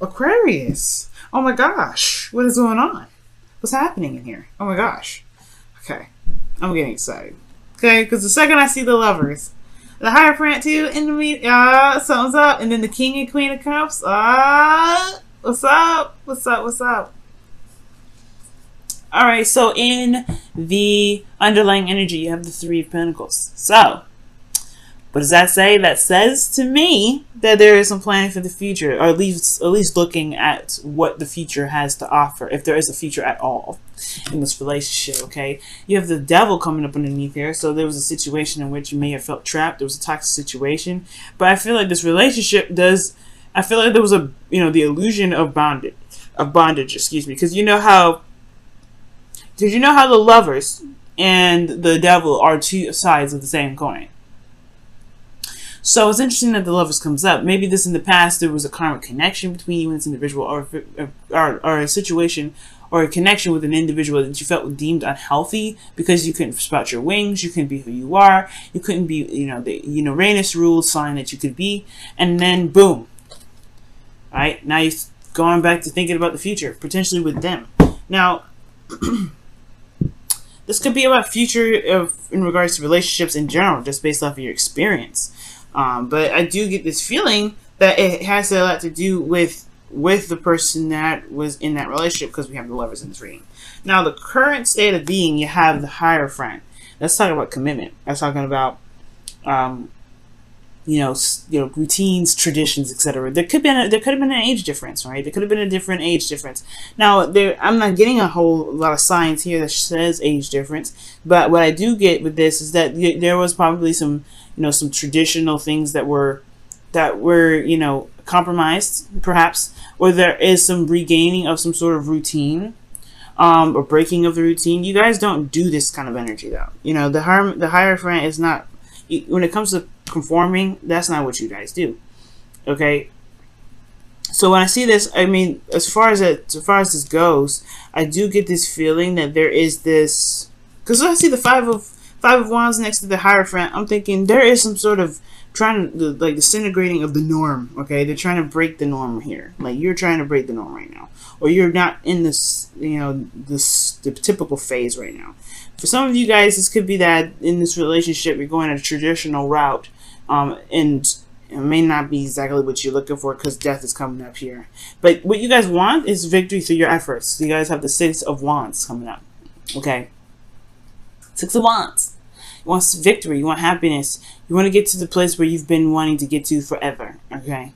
Aquarius. Oh my gosh. What is going on? What's happening in here? Oh my gosh. Okay. I'm getting excited. Okay, because the second I see the lovers, the Hierophant too in the meet, something's up, and then the King and Queen of Cups. What's up? What's up? What's up? All right. So in the underlying energy, you have the Three of Pentacles. So what does that say? That says to me that there is some planning for the future, or at least looking at what the future has to offer, if there is a future at all in this relationship. Okay, you have the Devil coming up underneath here, so there was a situation in which you may have felt trapped. There was a toxic situation, but I feel like this relationship does. I feel like there was a the illusion of bondage. Excuse me, because did you know how the Lovers and the Devil are two sides of the same coin? So it's interesting that the Lovers comes up. Maybe this in the past there was a karmic connection between you and this individual, or a situation or a connection with an individual that you felt deemed unhealthy because you couldn't sprout your wings, you couldn't be who you are, you couldn't be the Uranus ruled sign that you could be, and then boom, right? Now you're going back to thinking about the future, potentially with them. Now this could be about future in regards to relationships in general, just based off of your experience. But I do get this feeling that it has a lot to do with the person that was in that relationship, because we have the Lovers in this reading. Now, the current state of being, you have the Hierophant. That's talking about commitment. That's talking about, routines, traditions, etc. There could have been an age difference, right? There could have been a different age difference. Now, I'm not getting a whole lot of signs here that says age difference, but what I do get with this is that there was probably some traditional things that were compromised, perhaps, or there is some regaining of some sort of routine, or breaking of the routine. You guys don't do this kind of energy, though. The Hierophant is not, when it comes to conforming, that's not what you guys do. Okay. So when I see this, I mean, as far as this goes, I do get this feeling that there is this, because I see the Five of Wands next to the Hierophant, I'm thinking there is some sort of disintegrating of the norm. Okay, they're trying to break the norm here. Like, you're trying to break the norm right now, or you're not in this, the typical phase right now. For some of you guys, this could be that in this relationship you're going a traditional route, and it may not be exactly what you're looking for, because death is coming up here. But what you guys want is victory through your efforts. You guys have the Six of Wands coming up. Okay. Six of Wands. You want victory. You want happiness. You want to get to the place where you've been wanting to get to forever. Okay.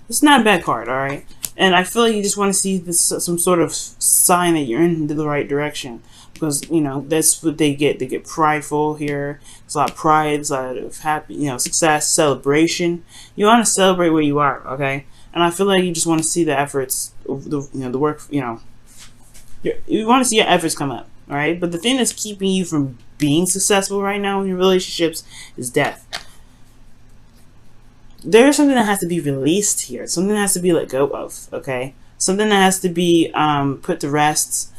It's not a bad card, alright? And I feel like you just want to see this, some sort of sign that you're in the right direction. Because, that's what they get. They get prideful here. There's a lot of pride. There's a lot of happy, success, celebration. You want to celebrate where you are, okay? And I feel like you just want to see the efforts, the work, you want to see your efforts come up, all right? But the thing that's keeping you from being successful right now in your relationships is death. There's something that has to be released here. Something that has to be let go of, okay? Something that has to be put to rest.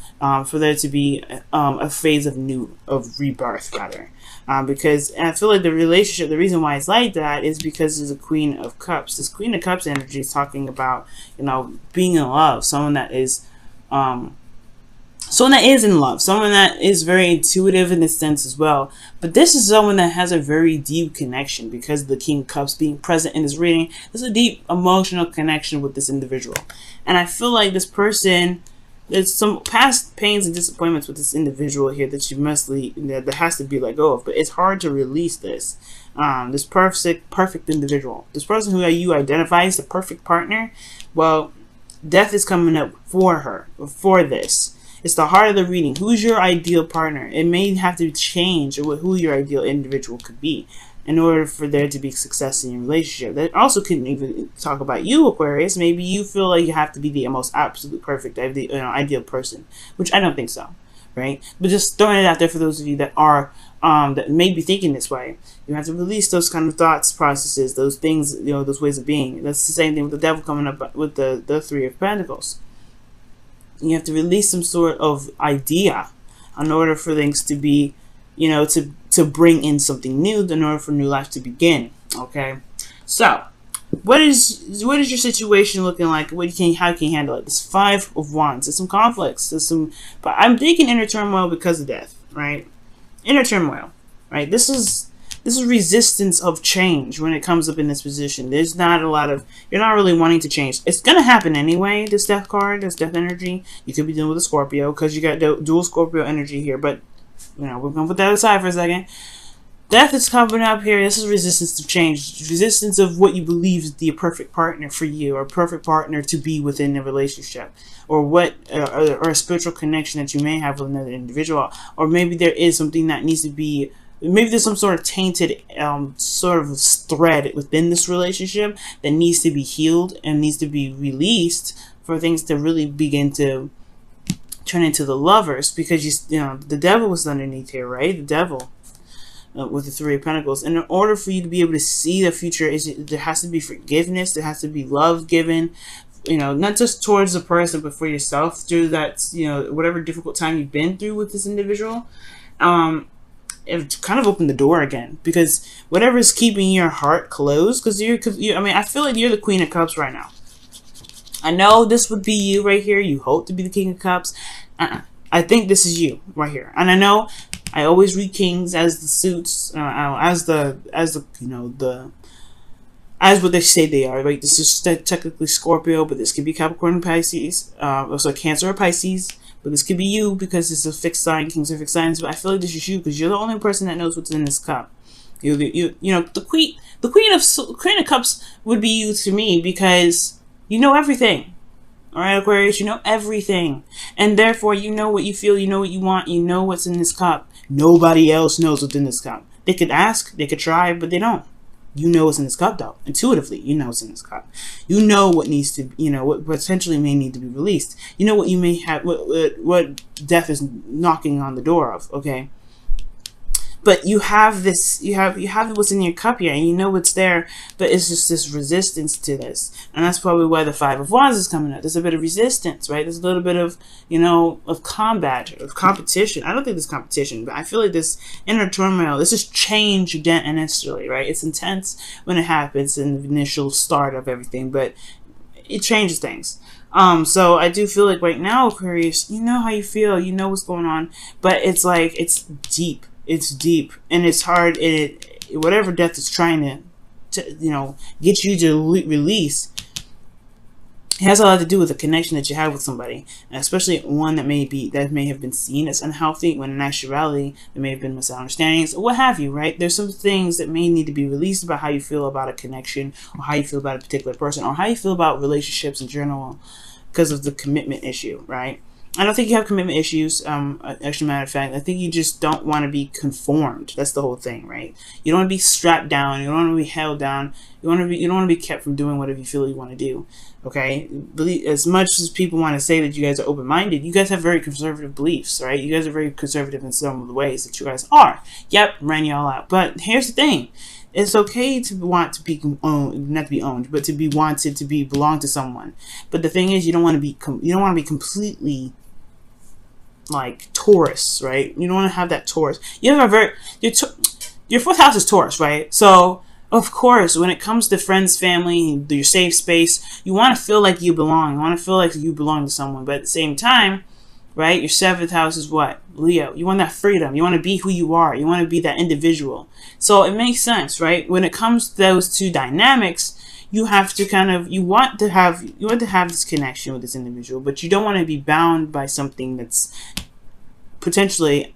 For there to be a phase of rebirth, rather. Because I feel like the relationship, the reason why it's like that is because there's a Queen of Cups. This Queen of Cups energy is talking about, being in love. Someone that is in love. Someone that is very intuitive in this sense as well. But this is someone that has a very deep connection, because of the King of Cups being present in this reading. There's a deep emotional connection with this individual. And I feel like this person, there's some past pains and disappointments with this individual here that you that has to be let go of. But it's hard to release this. This perfect individual, this person who you identify as the perfect partner. Well, death is coming up for this. It's the heart of the reading. Who's your ideal partner? It may have to change who your ideal individual could be in order for there to be success in your relationship. That also couldn't even talk about you, Aquarius. Maybe you feel like you have to be the most absolute perfect, ideal person, which I don't think so, right? But just throwing it out there for those of you that are that may be thinking this way. You have to release those kind of thoughts, processes, those things, those ways of being. That's the same thing with the Devil coming up with the Three of Pentacles. You have to release some sort of idea in order for things to be, to bring in something new, in order for new life to begin. Okay, so What is your situation looking like? How can you handle it? This Five of Wands. There's some conflicts. But I'm thinking inner turmoil because of death, right? Inner turmoil, right? This is resistance of change when it comes up in this position. There's not a lot of, you're not really wanting to change. It's gonna happen anyway. This death card, this death energy. You could be dealing with a Scorpio because you got dual Scorpio energy here. But we're gonna put that aside for a second. Death is coming up here. This is resistance to change. Resistance of what you believe is the perfect partner for you, or perfect partner to be within a relationship, or or a spiritual connection that you may have with another individual, or maybe there is something that needs to be. Maybe there's some sort of tainted sort of thread within this relationship that needs to be healed and needs to be released for things to really begin to turn into the lovers, because the devil was underneath here, right? The devil. With the Three of Pentacles. And in order for you to be able to see the future, there has to be forgiveness, there has to be love given, not just towards the person, but for yourself through that, whatever difficult time you've been through with this individual. It kind of opened the door again, because whatever is keeping your heart closed, because I feel like you're the Queen of Cups right now. I know this would be you right here. You hope to be the King of Cups. I think this is you right here, and I know I always read kings as the suits, as what they say they are. Right? This is technically Scorpio, but this could be Capricorn and Pisces, also Cancer or Pisces. But this could be you because it's a fixed sign. Kings are fixed signs. But I feel like this is you because you're the only person that knows what's in this cup. The Queen of Cups would be you to me, because you know everything. All right, Aquarius, you know everything. And therefore, you know what you feel, you know what you want, you know what's in this cup. Nobody else knows what's in this cup. They could ask, they could try, but they don't. You know what's in this cup, though. Intuitively, you know what's in this cup. You know what needs to, what potentially may need to be released. You know what you may have, what death is knocking on the door of, okay? But you have this, you have what's in your cup here, and you know what's there, but it's just this resistance to this. And that's probably why the Five of Wands is coming up. There's a bit of resistance, right? There's a little bit of, of combat, of competition. I don't think there's competition, but I feel like this inner turmoil, this is change initially, right? It's intense when it happens in the initial start of everything, but it changes things. So I do feel like right now, Aquarius, you know how you feel, you know what's going on, but it's like, it's deep. It's deep, and it's hard. Whatever death is trying to get you to release, it has a lot to do with the connection that you have with somebody, and especially one that may have been seen as unhealthy, when in actuality there may have been misunderstandings, or what have you. Right? There's some things that may need to be released about how you feel about a connection, or how you feel about a particular person, or how you feel about relationships in general, because of the commitment issue. Right? I don't think you have commitment issues. Actually, matter of fact, I think you just don't want to be conformed. That's the whole thing, right? You don't want to be strapped down. You don't want to be held down. You don't want to be kept from doing whatever you feel you want to do. Okay? As much as people want to say that you guys are open-minded, you guys have very conservative beliefs, right? You guys are very conservative in some of the ways that you guys are. Yep, ran y'all out. But here's the thing. It's okay to want to be owned, not to be owned, but to be wanted to be belong to someone. But the thing is, you don't want to be completely like Taurus, right? You don't want to have that Taurus. You have your fourth house is Taurus, right? So of course, when it comes to friends, family, your safe space, you want to feel like you belong. You want to feel like you belong to someone. But at the same time, right? Your seventh house is what? Leo. You want that freedom. You want to be who you are. You want to be that individual. So it makes sense, right? When it comes to those two dynamics, you have to you want to have this connection with this individual, but you don't want to be bound by something that's potentially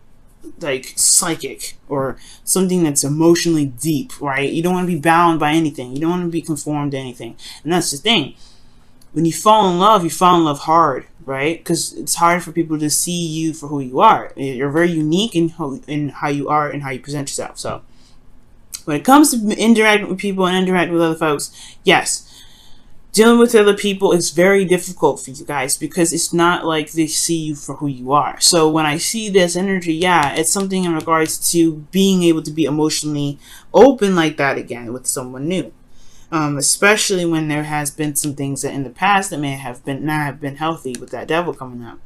like psychic, or something that's emotionally deep, right? You don't want to be bound by anything. You don't want to be conformed to anything. And that's the thing. When you fall in love hard, right? Because it's hard for people to see you for who you are. You're very unique in how you are and how you present yourself. So when it comes to interacting with people and interacting with other folks, yes, dealing with other people is very difficult for you guys, because it's not like they see you for who you are. So when I see this energy, yeah, it's something in regards to being able to be emotionally open like that again with someone new. Especially when there has been some things that in the past that may have been not have been healthy with that devil coming up.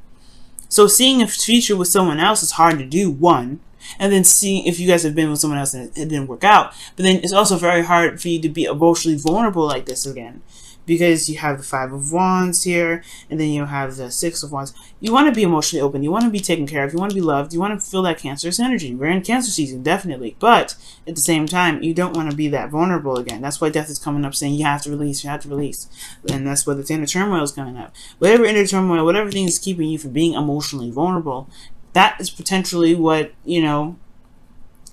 So seeing a future with someone else is hard to do, one. and then seeing if you guys have been with someone else and it didn't work out. But then it's also very hard for you to be emotionally vulnerable like this again, because you have the Five of Wands here, and then you have the Six of Wands. You want to be emotionally open. You want to be taken care of. You want to be loved. You want to feel that Cancerous energy. We're in Cancer season, definitely. But at the same time, you don't want to be that vulnerable again. That's why Death is coming up, saying you have to release. You have to release. And that's why the inner turmoil is coming up. Whatever inner turmoil, whatever thing is keeping you from being emotionally vulnerable, that is potentially what, you know,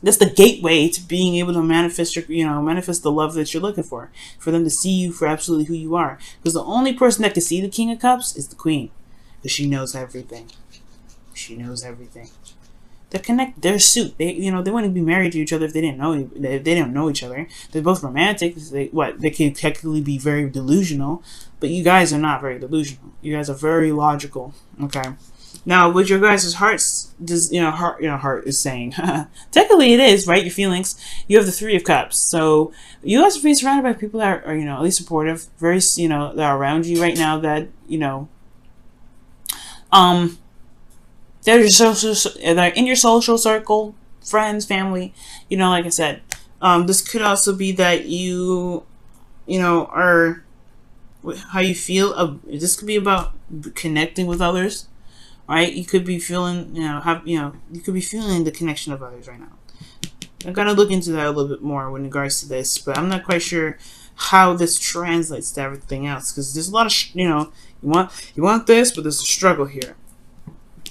that's the gateway to being able to manifest your, manifest the love that you're looking for them to see you for absolutely who you are. Because the only person that can see the King of Cups is the Queen, because she knows everything. She knows everything. They're connected. They're a suit. They wouldn't be married to each other if they didn't know each other. They're both romantic. They can technically be very delusional, but you guys are not very delusional. You guys are very logical. Okay. Now, what your guys' heart is saying, technically it is, right? Your feelings. You have the Three of Cups. So you guys are being surrounded by people that are, at least supportive, very, that are around you right now that, they're in your social circle, friends, family, like I said. This could also be that you are, how you feel. This could be about connecting with others. Right, you could be feeling, you could be feeling the connection of others right now. I'm gonna look into that a little bit more in regards to this, but I'm not quite sure how this translates to everything else, because there's a lot of, you want this, but there's a struggle here.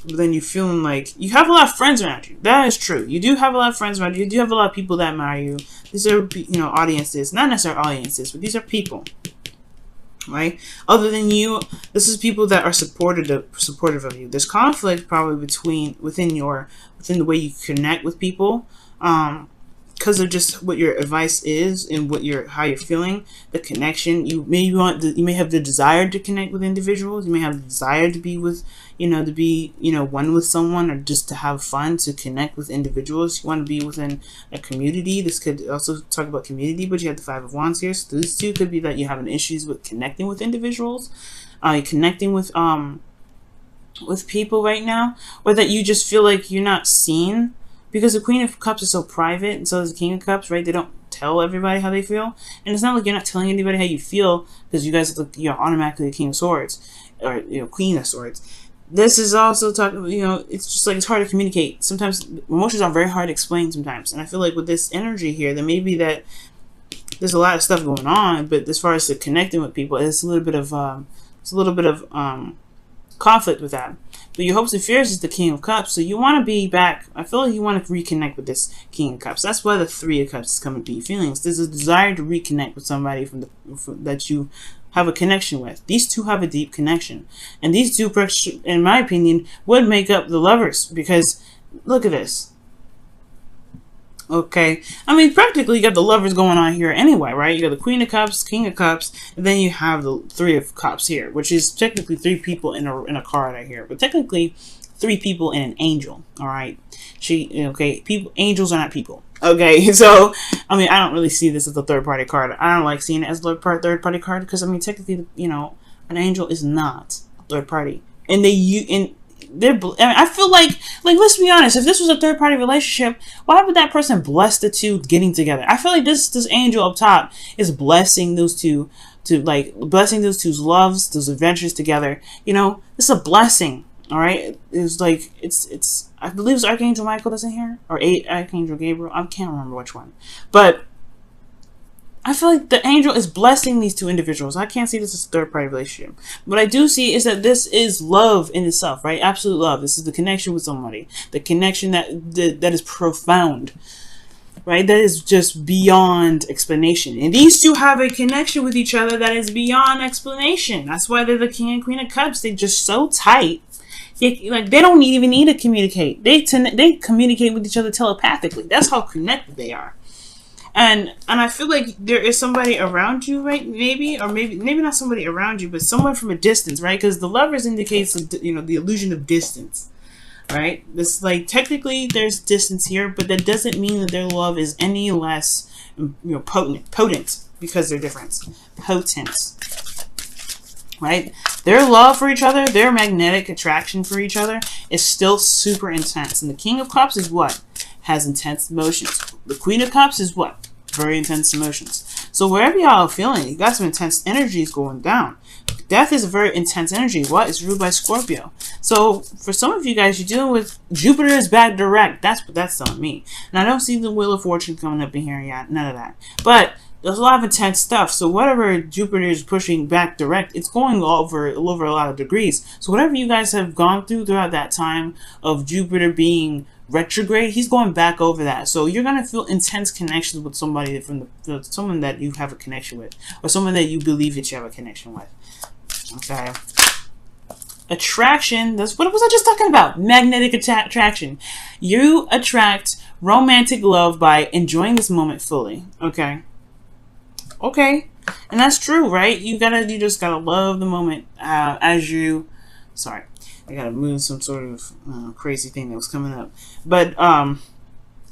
But then you're feeling like you have a lot of friends around you. That is true. You do have a lot of friends around you. You do have a lot of people that admire you. These are, audiences, not necessarily audiences, but these are people. Right? Other than you, this is people that are supportive of you. There's conflict probably within the way you connect with people, because of just what your advice is and how you're feeling. The connection, you may have the desire to connect with individuals. You may have the desire to be with, one with someone, or just to have fun, to connect with individuals. You want to be within a community. This could also talk about community, but you have the Five of Wands here. So these two could be that you're having issues with connecting with individuals, connecting with people right now, or that you just feel like you're not seen. Because the Queen of Cups is so private, and so is the King of Cups, right? They don't tell everybody how they feel. And it's not like you're not telling anybody how you feel, because you guys you're automatically the King of Swords, or, Queen of Swords. This is also talking, it's just like it's hard to communicate. Sometimes emotions are very hard to explain sometimes. And I feel like with this energy here, there may be that there's a lot of stuff going on, but as far as the connecting with people, it's a little bit of conflict with that. But your hopes and fears is the King of Cups, so you want to be back. I feel like you want to reconnect with this King of Cups. That's why the Three of Cups is coming to your feelings. There's a desire to reconnect with somebody that you have a connection with. These two have a deep connection, and these two, in my opinion, would make up the Lovers, because look at this. Okay, I mean, practically you got the Lovers going on here anyway, right? You got the Queen of Cups, King of Cups, and then you have the Three of Cups here, which is technically three people in a card right here, but technically three people in an angel. All right, angels are not people. Okay, so I mean, I don't really see this as a third party card. I don't like seeing it as a third party card, because I mean, technically, an angel is not a third party, and I feel like let's be honest, if this was a third party relationship, why would that person bless the two getting together? I feel like this angel up top is blessing those two blessing those two's loves, those adventures together. It's a blessing. All right, it's like it's I believe it's Archangel Michael that's in here, or Archangel Gabriel. I can't remember which one, but I feel like the angel is blessing these two individuals. I can't see this as a third-party relationship. What I do see is that this is love in itself, right? Absolute love. This is the connection with somebody. The connection that is profound, right? That is just beyond explanation. And these two have a connection with each other that is beyond explanation. That's why they're the King and Queen of Cups. They're just so tight. They don't even need to communicate. They communicate with each other telepathically. That's how connected they are. And I feel like there is somebody around you, right? Maybe not somebody around you, but someone from a distance, right? Because the Lovers indicates, the illusion of distance, right? This, technically there's distance here, but that doesn't mean that their love is any less, potent, because they're different. Potent, right? Their love for each other, their magnetic attraction for each other is still super intense. And the King of Cups is what? has intense emotions. The Queen of Cups is what? Very intense emotions. So wherever y'all are feeling, you got some intense energies going down. Death is a very intense energy. What? It's ruled by Scorpio. So for some of you guys, you're dealing with Jupiter is back direct. That's what that's telling me. And I don't see the Wheel of Fortune coming up in here yet. None of that. But there's a lot of intense stuff. So whatever Jupiter is pushing back direct, it's going over a lot of degrees. So whatever you guys have gone through throughout that time of Jupiter being retrograde, he's going back over that. So you're gonna feel intense connections with somebody from someone that you have a connection with, or someone that you believe that you have a connection with. Okay. Attraction. That's what was I just talking about? Magnetic attraction. You attract romantic love by enjoying this moment fully. Okay. Okay. And that's true, right? You just gotta love the moment as you. Sorry, I gotta move some sort of crazy thing that was coming up. But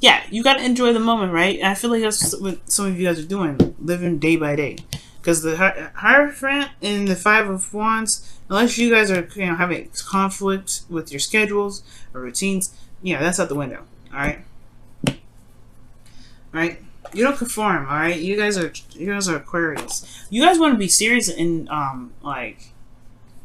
yeah, you gotta enjoy the moment, right? And I feel like that's what some of you guys are doing, living day by day. Because the Hierophant and the Five of Wands, unless you guys are having conflict with your schedules or routines, that's out the window. All right. All right. You don't conform. All right. You guys are Aquarius. You guys want to be serious and like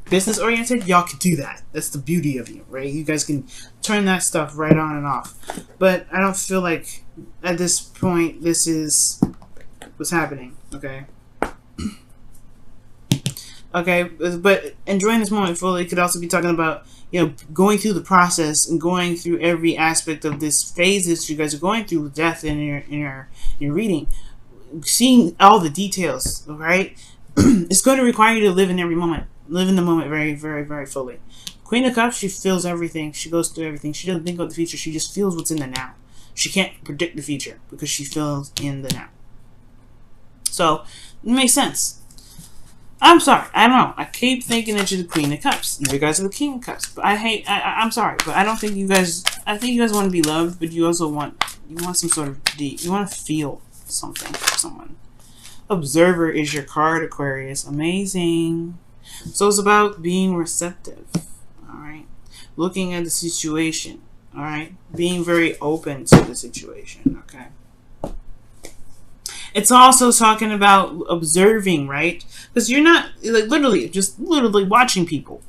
business oriented. Y'all can do that. That's the beauty of you, right? You guys can turn that stuff right on and off. But I don't feel like at this point this is what's happening. Okay. Okay, but enjoying this moment fully could also be talking about, going through the process and going through every aspect of this phase that you guys are going through with death in your reading, seeing all the details. Right, it's going to require you to live in every moment, live in the moment very, very, very fully. Queen of Cups, she feels everything. She goes through everything. She doesn't think about the future. She just feels what's in the now. She can't predict the future because she feels in the now. So it makes sense. I'm sorry. I don't know. I keep thinking that you're the Queen of Cups. And you guys are the King of Cups. But I'm sorry, but I don't think you guys. I think you guys want to be loved, but you also want some sort of deep. You want to feel something for someone. Observer is your card, Aquarius. Amazing. So it's about being receptive. All right. Looking at the situation. All right. Being very open to the situation. Okay. It's also talking about observing, right? Because you're not like literally watching people,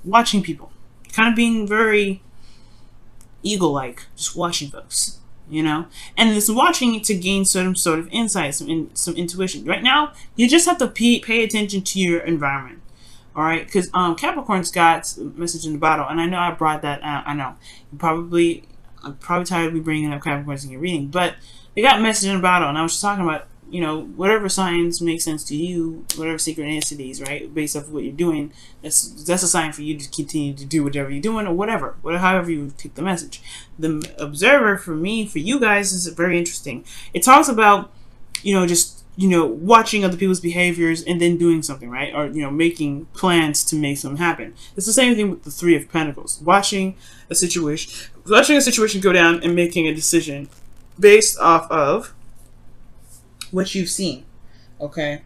kind of being very eagle-like, just watching folks, and it's watching to gain some sort of insight, some intuition. Right now, you just have to pay attention to your environment, all right? Because Capricorn's got a message in the bottle, and I know I brought that out. I know I'm probably tired of me bringing up Capricorns in your reading, but they got a message in the bottle, and I was just talking about. Whatever signs make sense to you, whatever synchronicities, right, based off of what you're doing, that's a sign for you to continue to do whatever you're doing, or however you take the message. The observer, for you guys, is very interesting. It talks about, just, watching other people's behaviors and then doing something, right, or, making plans to make something happen. It's the same thing with the Three of Pentacles. Watching a situation go down and making a decision based off of what you've seen. Okay,